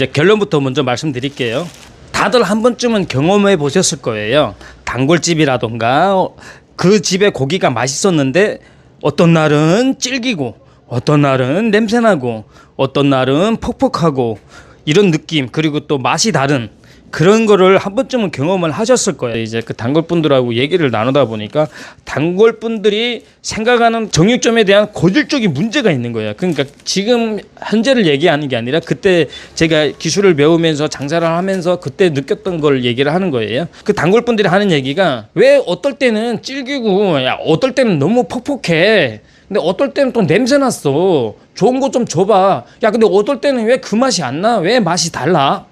이제 결론부터 먼저 말씀드릴게요. 다들 한 번쯤은 경험해 보셨을 거예요. 단골집이라던가 그 집의 고기가 맛있었는데 어떤 날은 질기고 어떤 날은 냄새나고 어떤 날은 퍽퍽하고 이런 느낌, 그리고 또 맛이 다른 그런 거를 한 번쯤은 경험을 하셨을 거예요. 이제 그 단골분들하고 얘기를 나누다 보니까 단골분들이 생각하는 정육점에 대한 고질적인 문제가 있는 거예요. 그러니까 지금 현재를 얘기하는 게 아니라 그때 제가 기술을 배우면서 장사를 하면서 그때 느꼈던 걸 얘기를 하는 거예요. 그 단골분들이 하는 얘기가 왜 어떨 때는 질기고 야 어떨 때는 너무 퍽퍽해. 근데 어떨 때는 또 냄새 났어. 좋은 거 좀 줘봐. 야 근데 어떨 때는 왜 그 맛이 안 나? 왜 맛이 달라?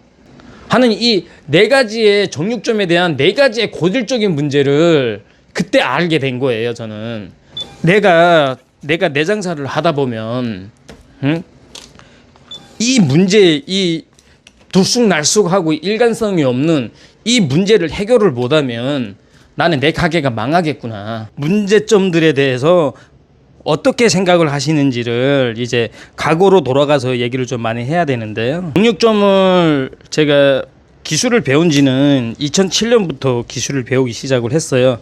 하는 이 네 가지의 정육점에 대한 네 가지의 고질적인 문제를 그때 알게 된 거예요. 저는 내가 내 장사를 하다 보면 이 문제, 이 들쑥날쑥하고 일관성이 없는 이 문제를 해결을 못하면 나는 내 가게가 망하겠구나. 문제점들에 대해서 어떻게 생각을 하시는지를 이제 과거로 돌아가서 얘기를 좀 많이 해야 되는데요. 정육점을 제가 기술을 배운 지는 2007년부터 기술을 배우기 시작을 했어요.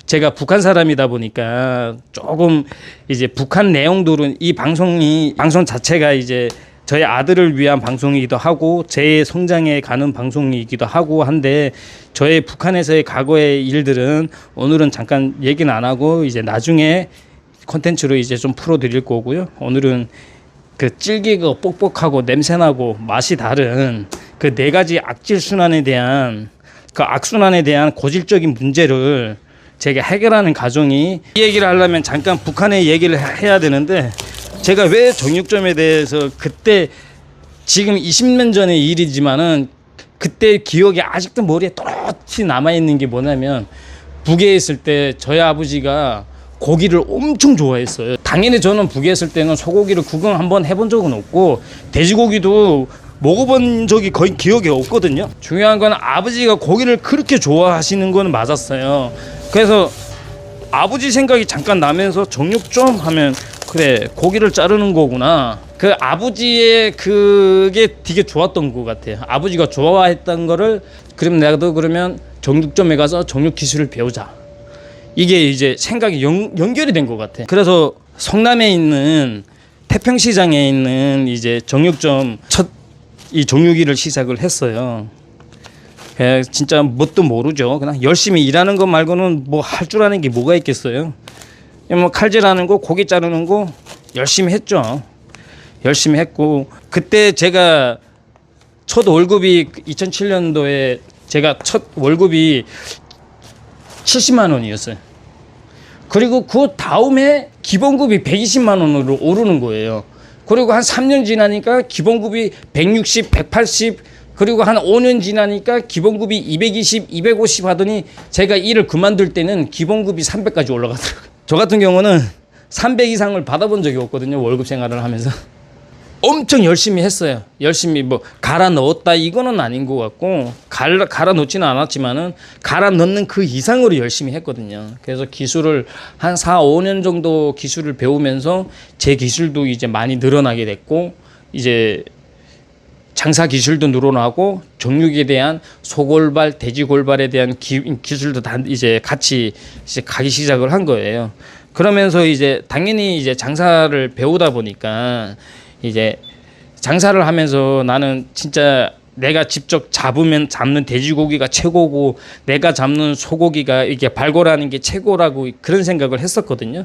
제가 북한 사람이다 보니까 조금 이제 북한 내용들은 이 방송 자체가 이제 저희 아들을 위한 방송이기도 하고 제 성장에 가는 방송이기도 하고 한데 저의 북한에서의 과거의 일들은 오늘은 잠깐 얘기는 안 하고 이제 나중에 콘텐츠로 이제 좀 풀어드릴 거고요. 오늘은 그 질기고 뻑뻑하고 냄새나고 맛이 다른 그 네 가지 악질순환에 대한 그 악순환에 대한 고질적인 문제를 제가 해결하는 과정이, 이 얘기를 하려면 잠깐 북한의 얘기를 해야 되는데 제가 왜 정육점에 대해서 그때 지금 20년 전의 일이지만은 그때 기억이 아직도 머리에 또렷이 남아있는 게 뭐냐면 북에 있을 때 저희 아버지가 고기를 엄청 좋아했어요. 당연히 저는 북에 있을 때는 소고기를 구경 한번 해본 적은 없고 돼지고기도 먹어본 적이 거의 기억이 없거든요. 중요한 건 아버지가 고기를 그렇게 좋아하시는 건 맞았어요. 그래서 아버지 생각이 잠깐 나면서 정육점 하면 그래 고기를 자르는 거구나. 그 아버지의 그게 되게 좋았던 것 같아요. 아버지가 좋아했던 거를 그럼 나도 그러면 정육점에 가서 정육 기술을 배우자. 이게 이제 생각이 연결이 된 것 같아. 그래서 성남에 있는 태평시장에 있는 이제 정육점 첫 이 정육일을 시작을 했어요. 진짜 뭣도 모르죠. 그냥 열심히 일하는 것 말고는 뭐 할 줄 아는 게 뭐가 있겠어요. 뭐 칼질하는 거, 고기 자르는 거 열심히 했죠. 열심히 했고 그때 제가 첫 월급이 2007년도에 제가 첫 월급이 70만 원이었어요. 그리고 그 다음에 기본급이 120만 원으로 오르는 거예요. 그리고 한 3년 지나니까 기본급이 160, 180, 그리고 한 5년 지나니까 기본급이 220, 250 하더니 제가 일을 그만둘 때는 기본급이 300까지 올라가더라고요. 저 같은 경우는 300 이상을 받아본 적이 없거든요. 월급 생활을 하면서. 엄청 열심히 했어요. 열심히 뭐 갈아 넣었다 이거는 아닌 것 같고 갈아 넣지는 않았지만은 갈아 넣는 그 이상으로 열심히 했거든요. 그래서 기술을 한 4, 5년 정도 기술을 배우면서 제 기술도 이제 많이 늘어나게 됐고 이제 장사 기술도 늘어나고 정육에 대한 소골발, 돼지골발에 대한 기술도 다 이제 같이 이제 가기 시작을 한 거예요. 그러면서 이제 당연히 이제 장사를 배우다 보니까 이제 장사를 하면서 나는 진짜 내가 직접 잡는 돼지고기가 최고고 내가 잡는 소고기가 이게 발골하는 게 최고라고 그런 생각을 했었거든요.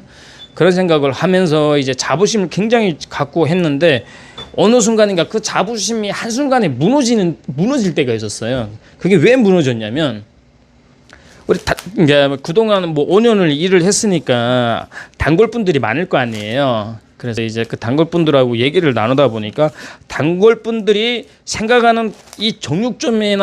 그런 생각을 하면서 이제 자부심을 굉장히 갖고 했는데 어느 순간인가 그 자부심이 한순간에 무너질 때가 있었어요. 그게 왜 무너졌냐면 우리 이제 그동안 뭐 5년을 일을 했으니까 단골분들이 많을 거 아니에요. 그래서 이제 그 단골분들하고 얘기를 나누다 보니까 단골분들이 생각하는 이 정육점에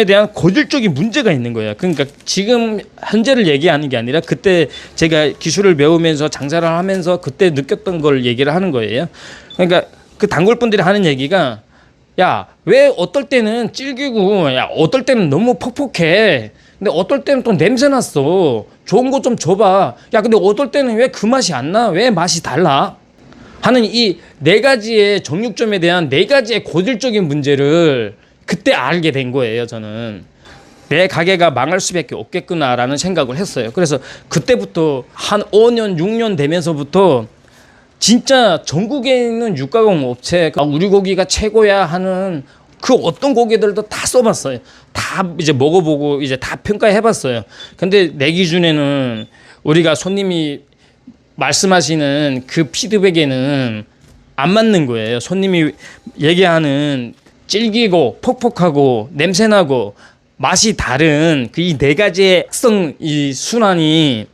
대한 고질적인 문제가 있는 거예요. 그러니까 지금 현재를 얘기하는 게 아니라 그때 제가 기술을 배우면서 장사를 하면서 그때 느꼈던 걸 얘기를 하는 거예요. 그러니까 그 단골분들이 하는 얘기가 야, 왜 어떨 때는 질기고 야, 어떨 때는 너무 퍽퍽해. 근데 어떨 때는 또 냄새 났어. 좋은 거 좀 줘봐. 야, 근데 어떨 때는 왜 그 맛이 안 나? 왜 맛이 달라? 하는 이 네 가지의 정육점에 대한 네 가지의 고질적인 문제를 그때 알게 된 거예요. 저는 내 가게가 망할 수밖에 없겠구나라는 생각을 했어요. 그래서 그때부터 한 5년 6년 되면서부터 진짜 전국에 있는 육가공 업체 우리 고기가 최고야 하는 그 어떤 고기들도 다 써봤어요. 다 이제 먹어보고 이제 다 평가해봤어요. 근데 내 기준에는 우리가 손님이 말씀하시는 그 피드백에는 안 맞는 거예요. 손님이 얘기하는 질기고 퍽퍽하고 냄새나고 맛이 다른 그 이 네 가지의 특성 이 순환이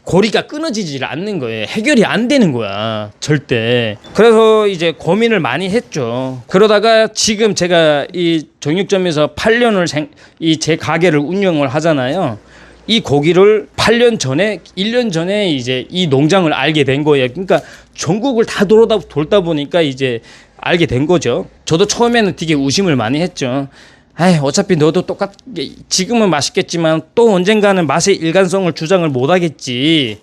고리가 끊어지질 않는 거예요. 해결이 안 되는 거야. 절대. 그래서 이제 고민을 많이 했죠. 그러다가 지금 제가 이 정육점에서 8년을 이 제 가게를 운영을 하잖아요. 이 고기를 8년 전에 1년 전에 이제 이 농장을 알게 된 거예요. 그러니까 전국을 다 돌다 보니까 이제 알게 된 거죠. 저도 처음에는 되게 의심을 많이 했죠. 아이, 어차피 너도 지금은 맛있겠지만 또 언젠가는 맛의 일관성을 주장을 못 하겠지.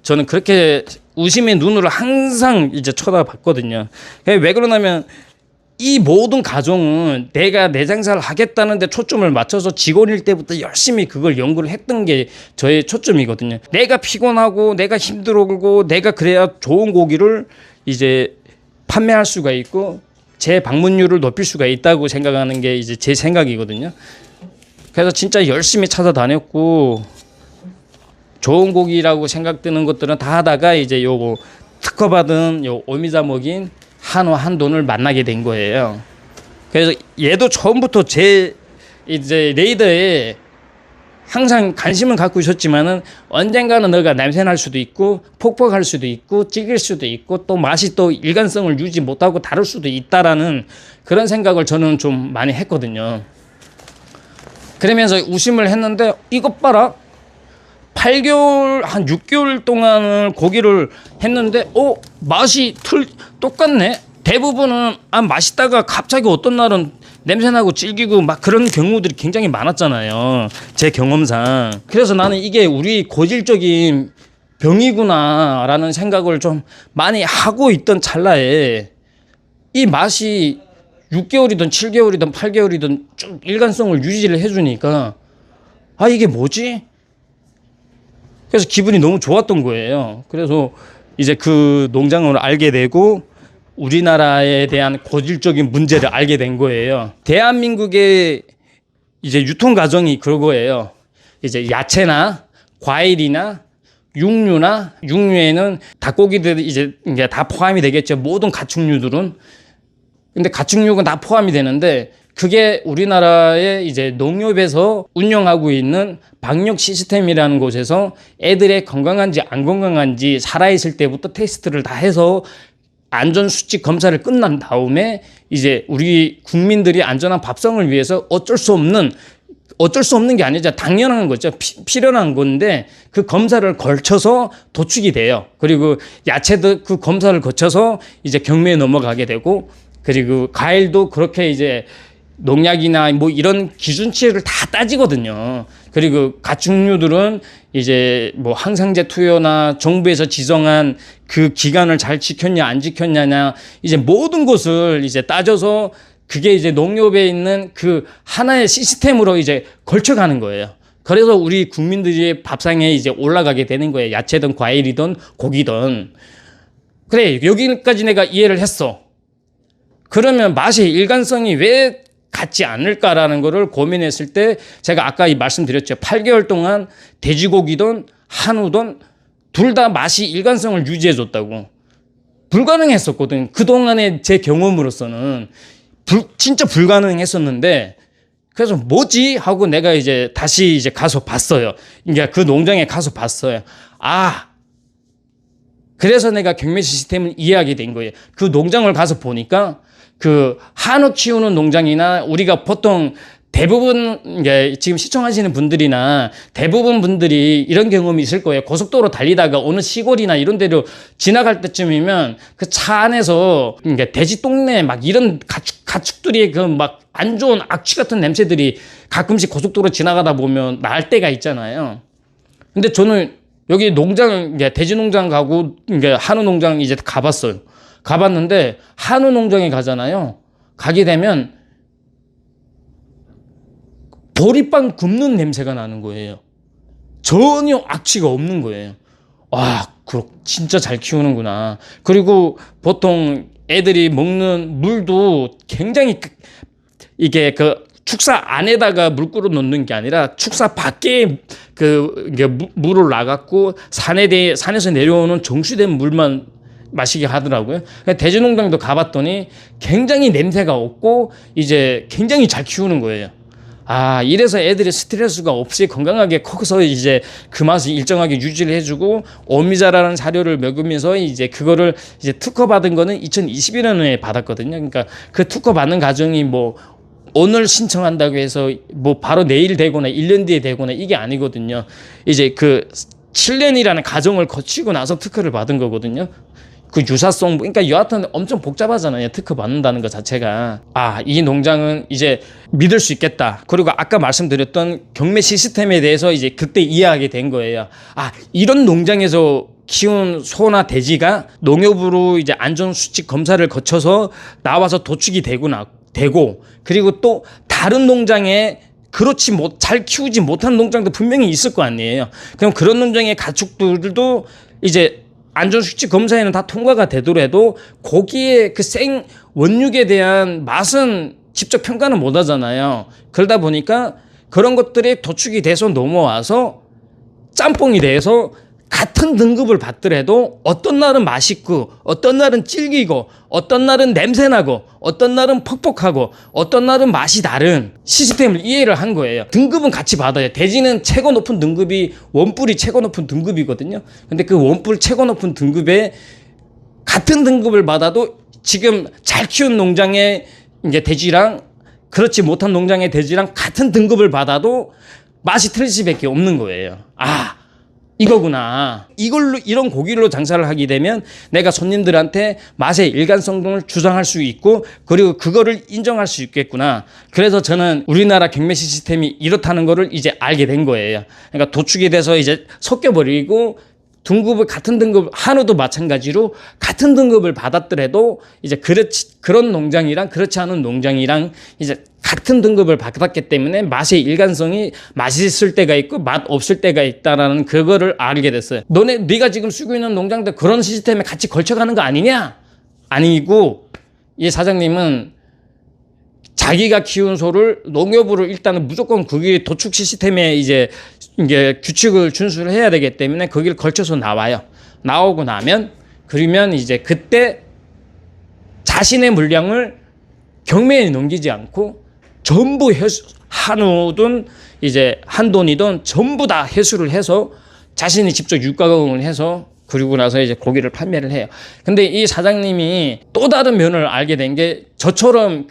저는 그렇게 의심의 눈으로 항상 이제 쳐다봤거든요. 왜 그러냐면 이 모든 과정은 내가 내 장사를 하겠다는데 초점을 맞춰서 직원일 때부터 열심히 그걸 연구를 했던 게 저의 초점이거든요. 내가 피곤하고 내가 힘들고 내가 그래야 좋은 고기를 이제 판매할 수가 있고 제 방문율을 높일 수가 있다고 생각하는 게 이제 제 생각이거든요. 그래서 진짜 열심히 찾아다녔고 좋은 고기라고 생각되는 것들은 다 하다가 이제 요거 특허받은 요 오미자 먹인 한우 한돈을 만나게 된 거예요. 그래서 얘도 처음부터 제 이제 레이더에 항상 관심을 갖고 있었지만은 언젠가는 너가 냄새날 수도 있고 폭폭할 수도 있고 찌길 수도 있고 또 맛이 또 일관성을 유지 못하고 다를 수도 있다라는 그런 생각을 저는 좀 많이 했거든요. 그러면서 의심을 했는데 이것 봐라. 8개월 한 6개월 동안을 고기를 했는데 맛이 똑같네. 대부분은 맛있다가 갑자기 어떤 날은 냄새나고 질기고 막 그런 경우들이 굉장히 많았잖아요. 제 경험상. 그래서 나는 이게 우리 고질적인 병이구나라는 생각을 좀 많이 하고 있던 찰나에 이 맛이 6개월이든 7개월이든 8개월이든 쭉 일관성을 유지를 해주니까 이게 뭐지? 그래서 기분이 너무 좋았던 거예요. 그래서 이제 그 농장을 알게 되고 우리나라에 대한 고질적인 문제를 알게 된 거예요. 대한민국의 이제 유통 과정이 그거예요. 이제 야채나 과일이나 육류에는 닭고기들 이제 다 포함이 되겠죠. 모든 가축류들은. 근데 가축류가 다 포함이 되는데 그게 우리나라의 이제 농협에서 운영하고 있는 방역 시스템이라는 곳에서 애들의 건강한지 안 건강한지 살아있을 때부터 테스트를 다 해서 안전 수칙 검사를 끝난 다음에 이제 우리 국민들이 안전한 밥상을 위해서 어쩔 수 없는 게 아니죠. 당연한 거죠. 필연한 건데 그 검사를 걸쳐서 도축이 돼요. 그리고 야채도 그 검사를 거쳐서 이제 경매에 넘어가게 되고 그리고 과일도 그렇게 이제 농약이나 뭐 이런 기준치를 다 따지거든요. 그리고 가축류들은 이제 뭐 항상제 투여나 정부에서 지정한 그 기간을 잘 지켰냐 안 지켰냐냐 이제 모든 것을 이제 따져서 그게 이제 농협에 있는 그 하나의 시스템으로 이제 걸쳐가는 거예요. 그래서 우리 국민들이 밥상에 이제 올라가게 되는 거예요. 야채든 과일이든 고기든. 그래, 여기까지 내가 이해를 했어. 그러면 맛의 일관성이 왜 같지 않을까라는 거를 고민했을 때 제가 아까 말씀드렸죠. 8개월 동안 돼지고기든 한우든 둘 다 맛이 일관성을 유지해 줬다고. 불가능했었거든. 그동안의 제 경험으로서는 진짜 불가능했었는데 그래서 뭐지? 하고 내가 이제 다시 이제 가서 봤어요. 그러니까 그 농장에 가서 봤어요. 그래서 내가 경매 시스템을 이해하게 된 거예요. 그 농장을 가서 보니까 그 한우 키우는 농장이나 우리가 보통 대부분 지금 시청하시는 분들이나 대부분 분들이 이런 경험이 있을 거예요. 고속도로 달리다가 어느 시골이나 이런 데로 지나갈 때쯤이면 그 차 안에서 돼지 똥내 막 이런 가축들이 그 막 안 좋은 악취 같은 냄새들이 가끔씩 고속도로 지나가다 보면 날 때가 있잖아요. 근데 저는 여기 농장 돼지 농장 가고 한우 농장 이제 가봤어요. 가봤는데 한우 농장에 가잖아요. 가게 되면 보리빵 굽는 냄새가 나는 거예요. 전혀 악취가 없는 거예요. 와, 진짜 잘 키우는구나. 그리고 보통 애들이 먹는 물도 굉장히 이게 축사 안에다가 물구를 놓는 게 아니라 축사 밖에 이게 물을 놔갖고 산에서 내려오는 정수된 물만 마시게 하더라고요. 돼지농장도 가봤더니 굉장히 냄새가 없고 이제 굉장히 잘 키우는 거예요. 아, 이래서 애들이 스트레스가 없이 건강하게 커서 이제 그 맛을 일정하게 유지를 해주고 오미자라는 사료를 먹으면서 이제 그거를 이제 특허 받은 거는 2021년에 받았거든요. 그러니까 그 특허 받는 과정이 뭐 오늘 신청한다고 해서 뭐 바로 내일 되거나 1년 뒤에 되거나 이게 아니거든요. 이제 7년이라는 과정을 거치고 나서 특허를 받은 거거든요. 그 유사성, 그러니까 여하튼 엄청 복잡하잖아요. 특허 받는다는 것 자체가. 아, 이 농장은 이제 믿을 수 있겠다. 그리고 아까 말씀드렸던 경매 시스템에 대해서 이제 그때 이해하게 된 거예요. 아, 이런 농장에서 키운 소나 돼지가 농협으로 이제 안전수칙 검사를 거쳐서 나와서 도축이 되고, 그리고 또 다른 농장에 잘 키우지 못한 농장도 분명히 있을 거 아니에요. 그럼 그런 농장의 가축들도 이제 안전수칙 검사에는 다 통과가 되더라도 고기의 생 원육에 대한 맛은 직접 평가는 못 하잖아요. 그러다 보니까 그런 것들이 도축이 돼서 넘어와서 짬뽕이 돼서 같은 등급을 받더라도 어떤 날은 맛있고 어떤 날은 질기고 어떤 날은 냄새나고 어떤 날은 퍽퍽하고 어떤 날은 맛이 다른 시스템을 이해를 한 거예요. 등급은 같이 받아요. 돼지는 최고 높은 등급이 원뿔이 최고 높은 등급이거든요. 근데 그 원뿔 최고 높은 등급에 같은 등급을 받아도 지금 잘 키운 농장의 이제 돼지랑 그렇지 못한 농장의 돼지랑 같은 등급을 받아도 맛이 틀릴 수밖에 없는 거예요. 아, 이거구나. 이런 고기로 장사를 하게 되면 내가 손님들한테 맛의 일관성을 주장할 수 있고 그리고 그거를 인정할 수 있겠구나. 그래서 저는 우리나라 경매 시스템이 이렇다는 거를 이제 알게 된 거예요. 그러니까 도축이 돼서 이제 섞여버리고 같은 등급, 한우도 마찬가지로 같은 등급을 받았더라도 이제 그런 농장이랑 그렇지 않은 농장이랑 이제 같은 등급을 받았기 때문에 맛의 일관성이 맛있을 때가 있고 맛 없을 때가 있다라는 그거를 알게 됐어요. 네가 지금 쓰고 있는 농장들 그런 시스템에 같이 걸쳐가는 거 아니냐? 아니고 이 사장님은 자기가 키운 소를 농협으로 일단은 무조건 거기 도축 시스템에 이제 규칙을 준수를 해야 되기 때문에 거기를 걸쳐서 나와요. 나오고 나면 그러면 이제 그때 자신의 물량을 경매에 넘기지 않고 전부 한우든 이제 한돈이든 전부 다 회수를 해서 자신이 직접 유가공을 해서 그리고 나서 이제 고기를 판매를 해요. 근데 이 사장님이 또 다른 면을 알게 된 게 저처럼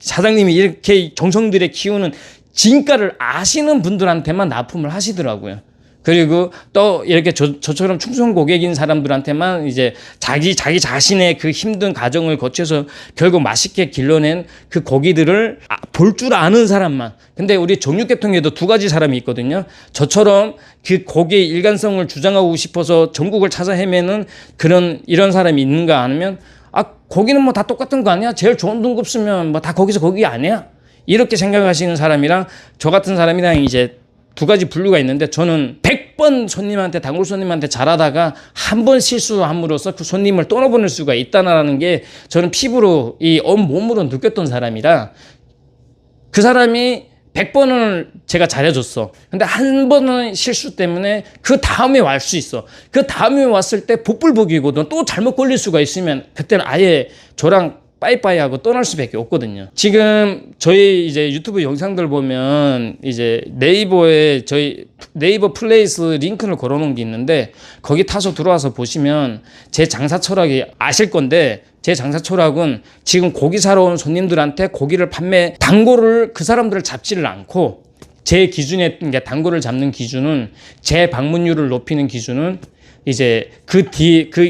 사장님이 이렇게 정성들에 키우는 진가를 아시는 분들한테만 납품을 하시더라고요. 그리고 또 이렇게 저처럼 충성 고객인 사람들한테만 이제 자기 자신의 그 힘든 과정을 거쳐서 결국 맛있게 길러낸 그 고기들을 볼 줄 아는 사람만. 근데 우리 정육계통에도 두 가지 사람이 있거든요. 저처럼 그 고기의 일관성을 주장하고 싶어서 전국을 찾아 헤매는 이런 사람이 있는가 아니면 고기는 뭐 다 똑같은 거 아니야? 제일 좋은 등급 쓰면 뭐 다 거기서 거기 아니야? 이렇게 생각하시는 사람이랑 저 같은 사람이랑 이제 두 가지 분류가 있는데 저는 100번 단골 손님한테 잘하다가 한 번 실수함으로써 그 손님을 떠나보낼 수가 있다는 게 저는 피부로 온몸으로 느꼈던 사람이라 그 사람이 100번을 제가 잘해줬어. 근데 한 번은 실수 때문에 그 다음에 올 수 있어. 그 다음에 왔을 때 복불복이거든. 또 잘못 걸릴 수가 있으면 그때는 아예 저랑 빠이빠이 하고 떠날 수밖에 없거든요. 지금 저희 이제 유튜브 영상들 보면 이제 네이버에 저희 네이버 플레이스 링크를 걸어놓은 게 있는데 거기 타서 들어와서 보시면 제 장사 철학이 아실 건데 제 장사 철학은 지금 고기 사러 온 손님들한테 고기를 단골을 그 사람들을 잡지를 않고 제 기준에 단골을 잡는 기준은 제 방문율을 높이는 기준은 이제 그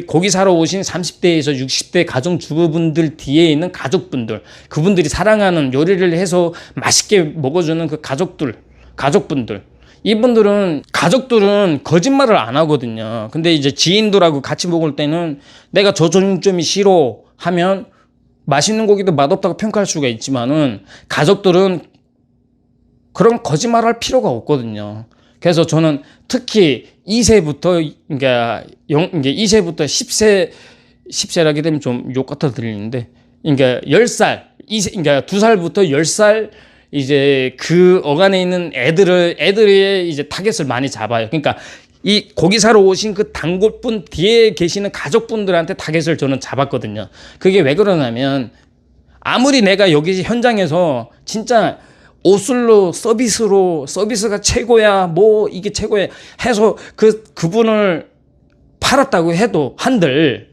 고기 사러 오신 30대에서 60대 가정주부분들 뒤에 있는 가족분들, 그분들이 사랑하는 요리를 해서 맛있게 먹어주는 그 가족분들, 이분들은 가족들은 거짓말을 안 하거든요. 근데 이제 지인들하고 같이 먹을 때는 내가 저 정육점이 싫어 하면 맛있는 고기도 맛없다고 평가할 수가 있지만은 가족들은 그런 거짓말할 필요가 없거든요. 그래서 저는 특히 2세부터 그러니까 2세부터 10세라게 되면 좀 욕 같아 들리는데 그러니까 10살 그러니까 2살부터 10살 이제 그 어간에 있는 애들의 이제 타겟을 많이 잡아요. 그러니까 이 고기 사러 오신 그 단골분 뒤에 계시는 가족분들한테 타겟을 저는 잡았거든요. 그게 왜 그러냐면 아무리 내가 여기 현장에서 진짜 오슬로 서비스가 최고야 뭐 이게 최고야 해서 그분을 팔았다고 해도 한들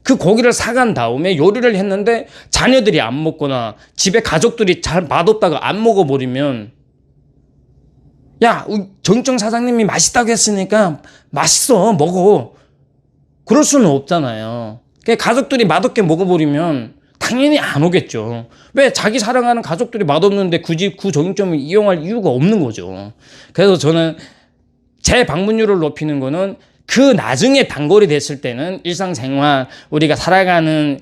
그 고기를 사간 다음에 요리를 했는데 자녀들이 안 먹거나 집에 가족들이 잘 맛없다고 안 먹어버리면 야 정육점 사장님이 맛있다고 했으니까 맛있어 먹어 그럴 수는 없잖아요. 가족들이 맛없게 먹어버리면 당연히 안 오겠죠. 왜 자기 사랑하는 가족들이 맛없는데 굳이 그 정육점을 이용할 이유가 없는 거죠. 그래서 저는 제 방문율을 높이는 거는 그 나중에 단골이 됐을 때는 일상생활 우리가 살아가는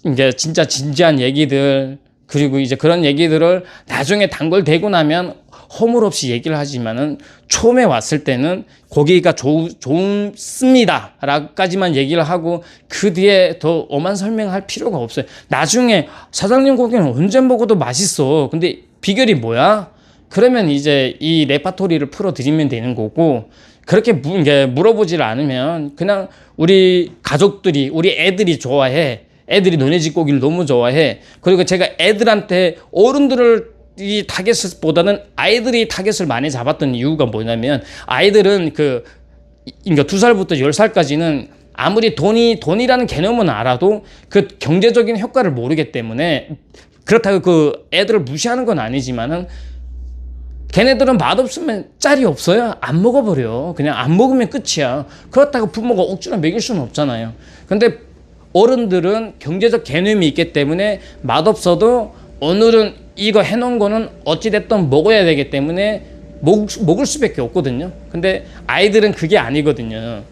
이제 진짜 진지한 얘기들 그리고 이제 그런 얘기들을 나중에 단골되고 나면 허물 없이 얘기를 하지만은 처음에 왔을 때는 고기가 좋습니다 라까지만 얘기를 하고 그 뒤에 더 엄한 설명할 필요가 없어요. 나중에 사장님 고기는 언제 먹어도 맛있어. 근데 비결이 뭐야? 그러면 이제 이 레파토리를 풀어드리면 되는 거고 그렇게 물어보질 않으면 그냥 우리 가족들이 우리 애들이 좋아해. 애들이 너네 집 고기를 너무 좋아해. 그리고 제가 애들한테 어른들을 이 타겟보다는 아이들이 타겟을 많이 잡았던 이유가 뭐냐면 아이들은 그러니까 2살부터 10살까지는 아무리 돈이라는 개념은 알아도 그 경제적인 효과를 모르기 때문에 그렇다고 그 애들을 무시하는 건 아니지만은 걔네들은 맛없으면 짤이 없어요. 안 먹어버려. 그냥 안 먹으면 끝이야. 그렇다고 부모가 억지로 먹일 수는 없잖아요. 근데 어른들은 경제적 개념이 있기 때문에 맛없어도 오늘은 이거 해놓은 거는 어찌됐든 먹어야 되기 때문에 먹을 수밖에 없거든요. 근데 아이들은 그게 아니거든요.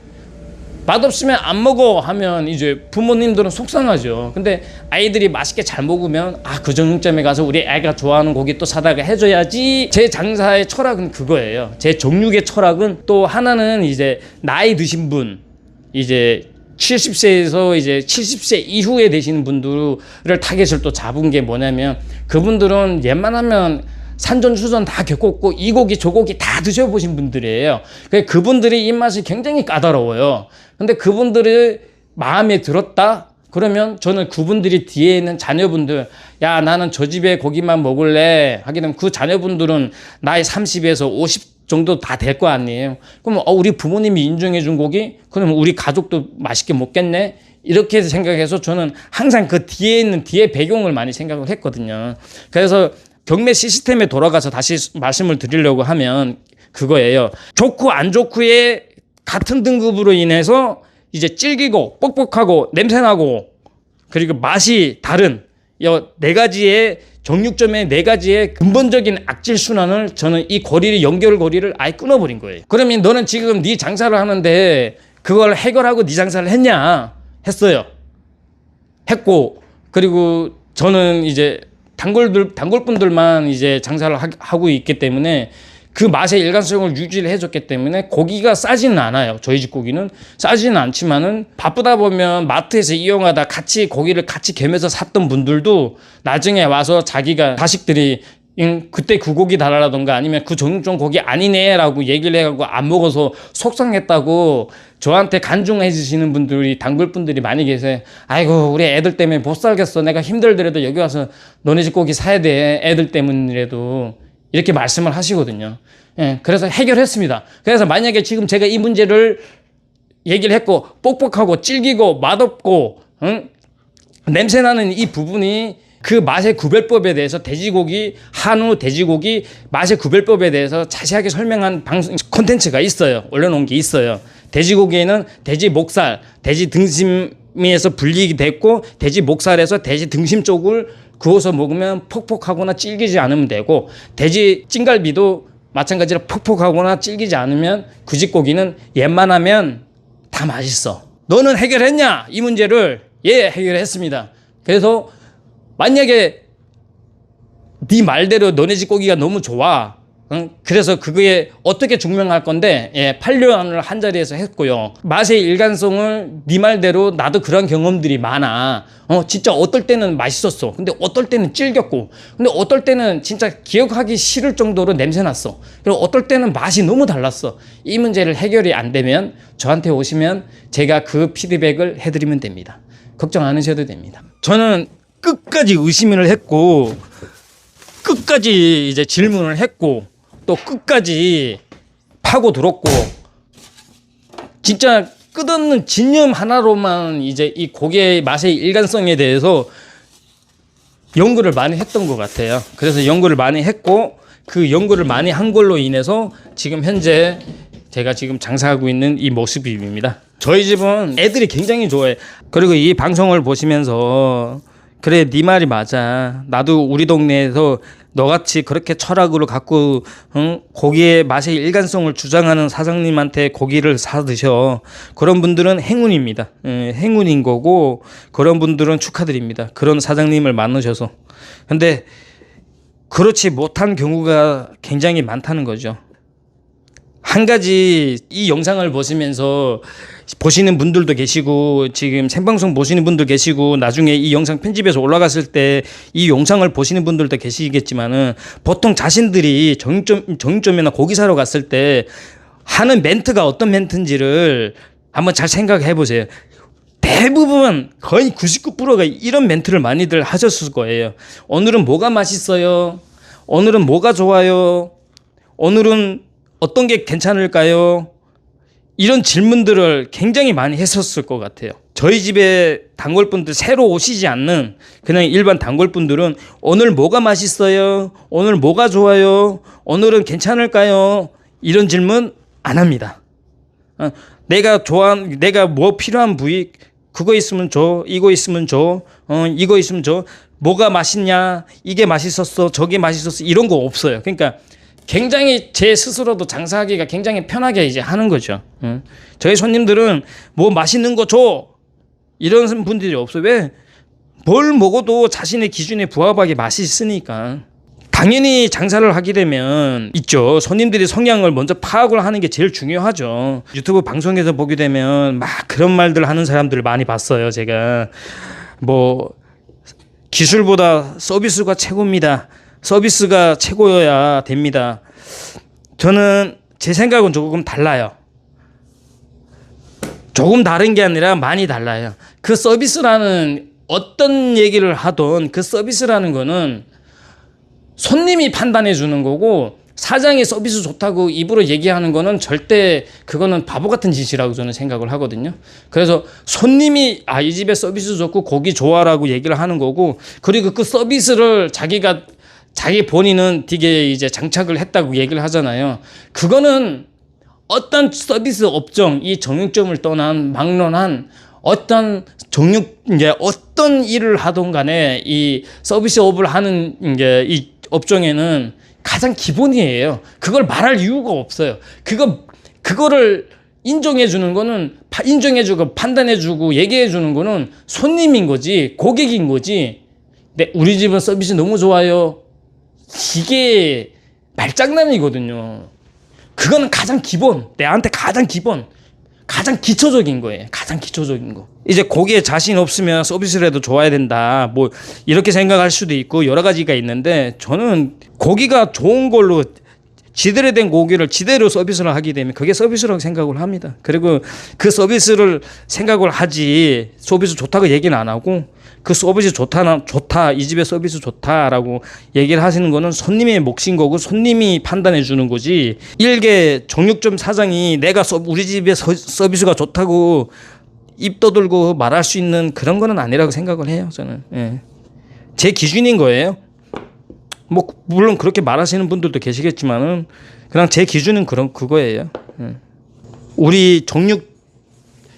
맛없으면 안 먹어 하면 이제 부모님들은 속상하죠. 근데 아이들이 맛있게 잘 먹으면 그 정육점에 가서 우리 애가 좋아하는 고기 또 사다가 해줘야지. 제 장사의 철학은 그거예요. 제 정육의 철학은 또 하나는 이제 나이 드신 분 이제 70세에서 이제 70세 이후에 되시는 분들을 타겟을 또 잡은 게 뭐냐면 그분들은 웬만하면 산전수전 다 겪었고 이 고기 저 고기 다 드셔보신 분들이에요. 그분들의 입맛이 굉장히 까다로워요. 근데 그분들의 마음에 들었다? 그러면 저는 그분들이 뒤에 있는 자녀분들 야 나는 저 집에 고기만 먹을래 하게 되면 그 자녀분들은 나이 30에서 50 정도 다 될 거 아니에요. 그럼 우리 부모님이 인정해 준 고기? 그러면 우리 가족도 맛있게 먹겠네? 이렇게 생각해서 저는 항상 그 뒤에 있는 뒤에 배경을 많이 생각을 했거든요. 그래서 경매 시스템에 돌아가서 다시 말씀을 드리려고 하면 그거예요. 좋고 안 좋고의 같은 등급으로 인해서 이제 질기고 뻑뻑하고 냄새나고 그리고 맛이 다른 이 네 가지의 정육점의 네 가지의 근본적인 악질 순환을 저는 이 연결고리를 아예 끊어버린 거예요. 그러면 너는 지금 네 장사를 하는데 그걸 해결하고 네 장사를 했냐? 했어요. 했고 그리고 저는 이제 단골분들만 이제 장사를 하고 있기 때문에 그 맛의 일관성을 유지를 해줬기 때문에 고기가 싸지는 않아요. 저희 집 고기는 싸지는 않지만은 바쁘다 보면 마트에서 이용하다 고기를 같이 겸해서 샀던 분들도 나중에 와서 자기가 자식들이 그때 그 고기 달라던가 아니면 그 정육점 고기 아니네 라고 얘기를 해가지고 안 먹어서 속상했다고 저한테 간증해 주시는 분들이 단골분들이 많이 계세요. 아이고 우리 애들 때문에 못 살겠어. 내가 힘들더라도 여기 와서 너네 집 고기 사야 돼. 애들 때문이라도. 이렇게 말씀을 하시거든요. 예, 그래서 해결했습니다. 그래서 만약에 지금 제가 이 문제를 얘기를 했고 뻑뻑하고 질기고 맛없고 냄새나는 이 부분이 그 맛의 구별법에 대해서 돼지고기, 한우 돼지고기 맛의 구별법에 대해서 자세하게 설명한 방송 콘텐츠가 있어요. 올려놓은 게 있어요. 돼지고기에는 돼지 목살, 돼지 등심에서 분리가 됐고 돼지 목살에서 돼지 등심 쪽을 구워서 먹으면 퍽퍽하거나 질기지 않으면 되고 돼지 찜갈비도 마찬가지로 퍽퍽하거나 질기지 않으면 그 집 고기는 웬만하면 다 맛있어. 너는 해결했냐? 이 문제를 예, 해결했습니다. 그래서 만약에 네 말대로 너네 집 고기가 너무 좋아. 응? 그래서 그거에 어떻게 증명할 건데, 예, 8년을 한 자리에서 했고요. 맛의 일관성을 네 말대로 나도 그런 경험들이 많아. 진짜 어떨 때는 맛있었어. 근데 어떨 때는 질겼고, 근데 어떨 때는 진짜 기억하기 싫을 정도로 냄새났어. 그리고 어떨 때는 맛이 너무 달랐어. 이 문제를 해결이 안 되면 저한테 오시면 제가 그 피드백을 해드리면 됩니다. 걱정 안 하셔도 됩니다. 저는 끝까지 의심을 했고, 끝까지 이제 질문을 했고, 또 끝까지 파고들었고, 진짜 끝없는 진념 하나로만 이제 이 고기의 맛의 일관성에 대해서 연구를 많이 했던 것 같아요. 그래서 연구를 많이 했고, 그 연구를 많이 한 걸로 인해서 지금 현재 제가 지금 장사하고 있는 이 모습입니다. 저희 집은 애들이 굉장히 좋아해. 그리고 이 방송을 보시면서 그래, 네 말이 맞아. 나도 우리 동네에서 너같이 그렇게 철학으로 갖고 고기의 맛의 일관성을 주장하는 사장님한테 고기를 사 드셔. 그런 분들은 행운입니다. 행운인 거고, 그런 분들은 축하드립니다. 그런 사장님을 만나셔서. 근데 그렇지 못한 경우가 굉장히 많다는 거죠. 한 가지, 이 영상을 보시면서 보시는 분들도 계시고, 지금 생방송 보시는 분도 계시고, 나중에 이 영상 편집해서 올라갔을 때 이 영상을 보시는 분들도 계시겠지만은, 보통 자신들이 정육점이나 고기 사러 갔을 때 하는 멘트가 어떤 멘트인지를 한번 잘 생각해 보세요. 대부분 거의 99%가 이런 멘트를 많이들 하셨을 거예요. 오늘은 뭐가 맛있어요? 오늘은 뭐가 좋아요? 오늘은 어떤 게 괜찮을까요? 이런 질문들을 굉장히 많이 했었을 것 같아요. 저희 집에 단골분들, 새로 오시지 않는 그냥 일반 단골분들은 오늘 뭐가 맛있어요? 오늘 뭐가 좋아요? 오늘은 괜찮을까요? 이런 질문 안 합니다. 내가 뭐 필요한 부위, 그거 있으면 줘, 이거 있으면 줘, 이거 있으면 줘. 뭐가 맛있냐? 이게 맛있었어, 저게 맛있었어, 이런 거 없어요. 그러니까 굉장히 제 스스로도 장사하기가 굉장히 편하게 이제 하는 거죠. 저희 손님들은 뭐 맛있는 거 줘, 이런 분들이 없어요. 왜? 뭘 먹어도 자신의 기준에 부합하게 맛이 있으니까. 당연히 장사를 하게 되면 있죠. 손님들이 성향을 먼저 파악을 하는 게 제일 중요하죠. 유튜브 방송에서 보게 되면 막 그런 말들 하는 사람들을 많이 봤어요. 제가 뭐 기술보다 서비스가 최고입니다. 서비스가 최고여야 됩니다. 저는 제 생각은 조금 달라요. 조금 다른 게 아니라 많이 달라요. 그 서비스라는, 어떤 얘기를 하던 그 서비스라는 거는 손님이 판단해 주는 거고, 사장이 서비스 좋다고 입으로 얘기하는 거는 절대, 그거는 바보 같은 짓이라고 저는 생각을 하거든요. 그래서 손님이 이 집에 서비스 좋고 고기 좋아라고 얘기를 하는 거고, 그리고 그 서비스를 자기 본인은 되게 이제 장착을 했다고 얘기를 하잖아요. 그거는 어떤 서비스 업종, 이 정육점을 떠난 막론한 어떤 어떤 일을 하던 간에 이 서비스업을 하는 이 업종에는 가장 기본이에요. 그걸 말할 이유가 없어요. 그거를 인정해주는 거는, 인정해주고 판단해주고 얘기해주는 거는 손님인 거지, 고객인 거지. 네, 우리 집은 서비스 너무 좋아요. 이게 말장난이거든요. 그거는 가장 기본, 내한테 가장 기본, 가장 기초적인 거예요. 가장 기초적인 거. 이제 고기에 자신 없으면 서비스를 해도 좋아야 된다, 뭐 이렇게 생각할 수도 있고 여러 가지가 있는데, 저는 고기가 좋은 걸로 지대로 된 고기를 지대로 서비스를 하게 되면 그게 서비스라고 생각을 합니다. 그리고 그 서비스를 생각을 하지, 서비스 좋다고 얘기는 안 하고, 그 서비스 좋다, 이 집의 서비스 좋다라고 얘기를 하시는 거는 손님의 몫인 거고, 손님이 판단해 주는 거지, 일개 정육점 사장이 내가 우리 집의 서비스가 좋다고 입 떠들고 말할 수 있는 그런 거는 아니라고 생각을 해요, 저는. 예. 제 기준인 거예요. 뭐 물론 그렇게 말하시는 분들도 계시겠지만은 그냥 제 기준은 그거예요. 우리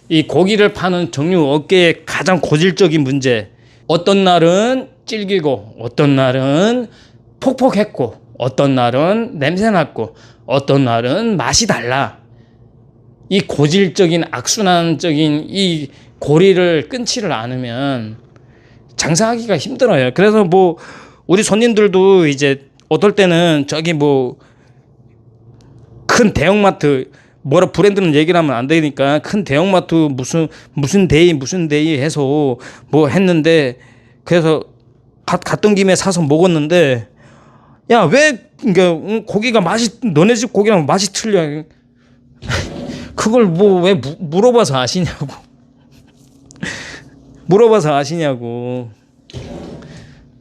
이 고기를 파는 정육 업계의 가장 고질적인 문제, 어떤 날은 질기고 어떤 날은 퍽퍽했고 어떤 날은 냄새 났고 어떤 날은 맛이 달라. 이 고질적인 악순환적인 이 고리를 끊지를 않으면 장사하기가 힘들어요. 그래서 뭐 우리 손님들도 이제 어떨 때는 저기 뭐 큰 대형마트, 뭐라 브랜드는 얘기를 하면 안 되니까 큰 대형마트 무슨 데이 해서 뭐 했는데, 그래서 갔던 김에 사서 먹었는데, 야, 왜 고기가 맛이, 너네 집 고기랑 맛이 틀려? 그걸 뭐 왜 물어봐서 아시냐고. 물어봐서 아시냐고.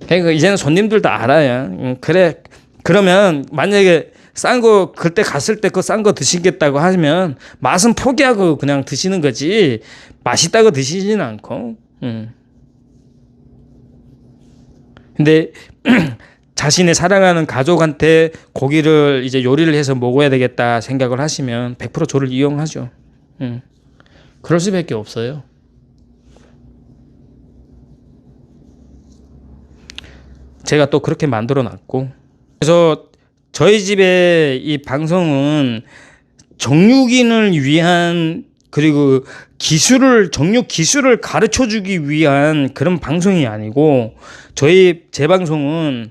그러니까 이제는 손님들 다 알아요. 그래, 그러면 만약에 싼 거 그때 갔을 때 그 싼 거 드시겠다고 하면 맛은 포기하고 그냥 드시는 거지, 맛있다고 드시지는 않고. 근데 자신의 사랑하는 가족한테 고기를 이제 요리를 해서 먹어야 되겠다 생각을 하시면 100% 저를 이용하죠. 그럴 수밖에 없어요. 제가 또 그렇게 만들어 놨고. 그래서 저희 집의 이 방송은 정육인을 위한, 그리고 정육 기술을 가르쳐 주기 위한 그런 방송이 아니고, 제 방송은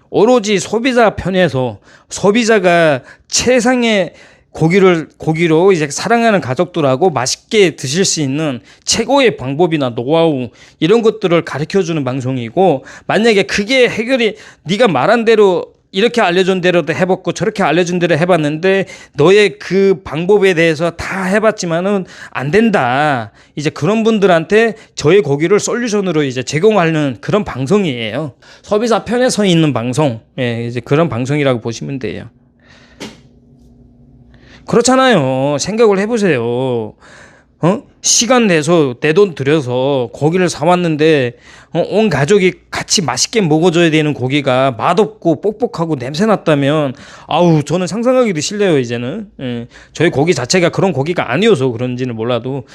오로지 소비자 편에서 소비자가 최상의 고기로 이제 사랑하는 가족들하고 맛있게 드실 수 있는 최고의 방법이나 노하우, 이런 것들을 가르쳐 주는 방송이고, 만약에 그게 해결이, 네가 말한 대로 이렇게 알려준 대로도 해봤고 저렇게 알려준 대로 해봤는데 너의 그 방법에 대해서 다 해봤지만은 안 된다, 이제 그런 분들한테 저의 고기를 솔루션으로 이제 제공하는 그런 방송이에요. 소비자 편에 서 있는 방송, 예, 이제 그런 방송이라고 보시면 돼요. 그렇잖아요. 생각을 해보세요. 시간 내서 내 돈 들여서 고기를 사왔는데 온 가족이 같이 맛있게 먹어줘야 되는 고기가 맛없고 뻑뻑하고 냄새 났다면, 아우, 저는 상상하기도 싫네요 이제는. 저희 고기 자체가 그런 고기가 아니어서 그런지는 몰라도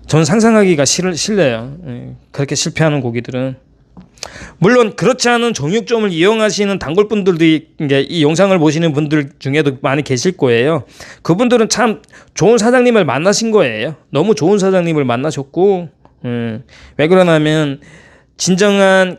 저는 상상하기가 싫네요. 그렇게 실패하는 고기들은. 물론 그렇지 않은 정육점을 이용하시는 단골분들도 이제 이 영상을 보시는 분들 중에도 많이 계실 거예요. 그분들은 참 좋은 사장님을 만나신 거예요. 너무 좋은 사장님을 만나셨고, 왜 그러냐면 진정한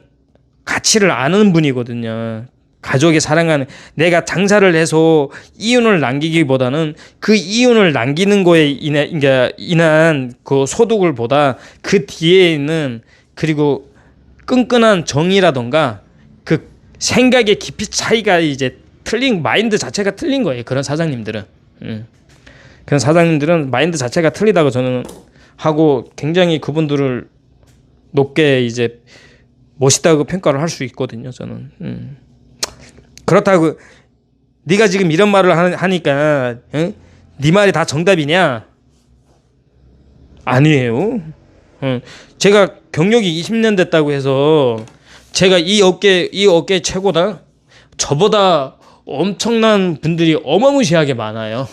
가치를 아는 분이거든요. 가족이 사랑하는, 내가 장사를 해서 이윤을 남기기보다는 그 이윤을 남기는 거에 인한 그 소득을 보다 그 뒤에 있는, 그리고 끈끈한 정이라던가 그 생각의 깊이 차이가 이제 마인드 자체가 틀린 거예요. 그런 사장님들은. 그런 사장님들은 마인드 자체가 틀리다고 저는 하고, 굉장히 그분들을 높게 이제 멋있다고 평가를 할 수 있거든요. 저는. 그렇다고 네가 지금 이런 말을 하니까 네 말이 다 정답이냐? 아니에요. 제가 경력이 20년 됐다고 해서 제가 이 업계 최고다? 저보다 엄청난 분들이 어마무시하게 많아요.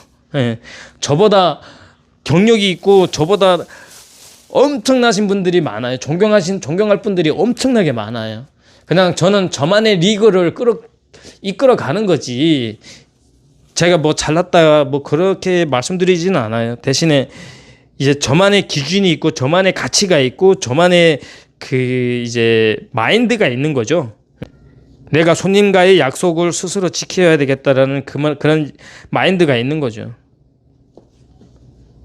저보다 경력이 있고 저보다 엄청나신 분들이 많아요. 존경할 분들이 엄청나게 많아요. 그냥 저는 저만의 리그를 이끌어가는 거지, 제가 뭐 잘났다 뭐 그렇게 말씀드리지는 않아요. 대신에 이제 저만의 기준이 있고 저만의 가치가 있고 저만의 그 이제 마인드가 있는 거죠. 내가 손님과의 약속을 스스로 지켜야 되겠다라는 그런 마인드가 있는 거죠.